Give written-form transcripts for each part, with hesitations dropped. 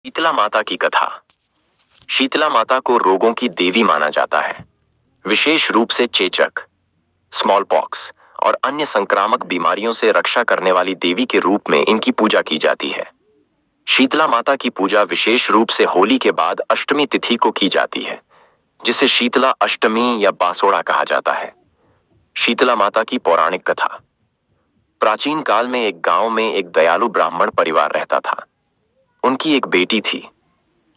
शीतला माता की कथा। शीतला माता को रोगों की देवी माना जाता है, विशेष रूप से चेचक, स्मॉल पॉक्स और अन्य संक्रामक बीमारियों से रक्षा करने वाली देवी के रूप में इनकी पूजा की जाती है। शीतला माता की पूजा विशेष रूप से होली के बाद अष्टमी तिथि को की जाती है, जिसे शीतला अष्टमी या बासोड़ा कहा जाता है। शीतला माता की पौराणिक कथा। प्राचीन काल में एक गांव में एक दयालु ब्राह्मण परिवार रहता था। उनकी एक बेटी थी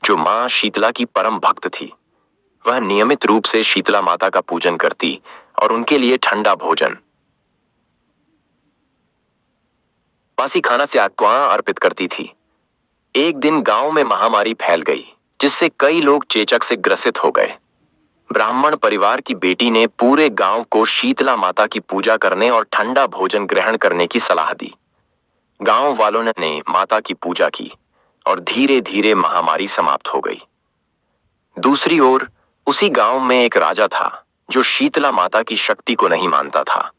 जो मां शीतला की परम भक्त थी। वह नियमित रूप से शीतला माता का पूजन करती और उनके लिए ठंडा भोजन, बासी खाना त्यागवा अर्पित करती थी। एक दिन गांव में महामारी फैल गई, जिससे कई लोग चेचक से ग्रसित हो गए। ब्राह्मण परिवार की बेटी ने पूरे गांव को शीतला माता की पूजा करने और ठंडा भोजन ग्रहण करने की सलाह दी। गांव वालों ने माता की पूजा की और धीरे धीरे महामारी समाप्त हो गई। दूसरी ओर उसी गांव में एक राजा था जो शीतला माता की शक्ति को नहीं मानता था।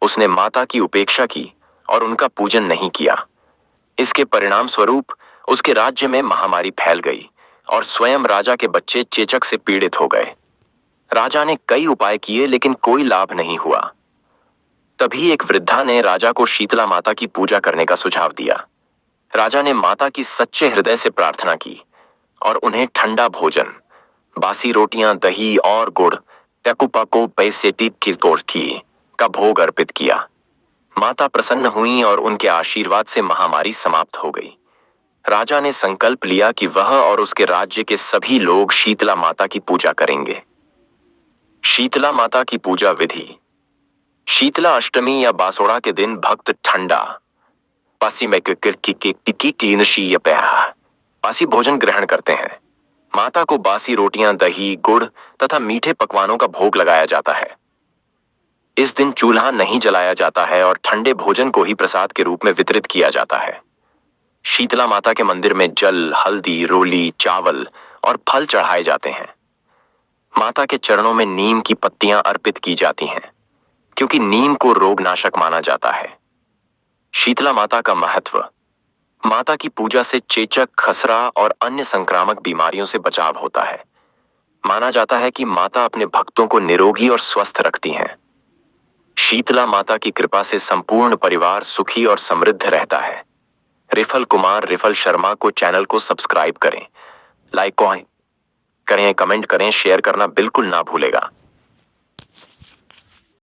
उसने माता की उपेक्षा की और उनका पूजन नहीं किया। इसके परिणाम स्वरूप उसके राज्य में महामारी फैल गई और स्वयं राजा के बच्चे चेचक से पीड़ित हो गए। राजा ने कई उपाय किए लेकिन कोई लाभ नहीं हुआ। तभी एक वृद्धा ने राजा को शीतला माता की पूजा करने का सुझाव दिया। राजा ने माता की सच्चे हृदय से प्रार्थना की और उन्हें ठंडा भोजन, बासी रोटियां, दही और गुड़, त्याकुपाको पैसेटी की थी का भोग अर्पित किया। माता प्रसन्न हुई और उनके आशीर्वाद से महामारी समाप्त हो गई। राजा ने संकल्प लिया कि वह और उसके राज्य के सभी लोग शीतला माता की पूजा करेंगे। शीतला माता की पूजा विधि। शीतला अष्टमी या बासोड़ा के दिन भक्त ठंडा बासी बासी भोजन ग्रहण करते हैं। माता को बासी रोटियां, दही, गुड़ तथा मीठे पकवानों का भोग लगाया जाता है। इस दिन चूल्हा नहीं जलाया जाता है और ठंडे भोजन को ही प्रसाद के रूप में वितरित किया जाता है। शीतला माता के मंदिर में जल, हल्दी, रोली, चावल और फल चढ़ाए जाते हैं। माता के चरणों में नीम की पत्तियां अर्पित की जाती हैं, क्योंकि नीम को रोगनाशक माना जाता है। शीतला माता का महत्व। माता की पूजा से चेचक, खसरा और अन्य संक्रामक बीमारियों से बचाव होता है। माना जाता है कि माता अपने भक्तों को निरोगी और स्वस्थ रखती हैं। शीतला माता की कृपा से संपूर्ण परिवार सुखी और समृद्ध रहता है। रिफल कुमार रिफल शर्मा को चैनल को सब्सक्राइब करें, लाइक करें, कमेंट करें, शेयर करना बिल्कुल ना भूलेगा।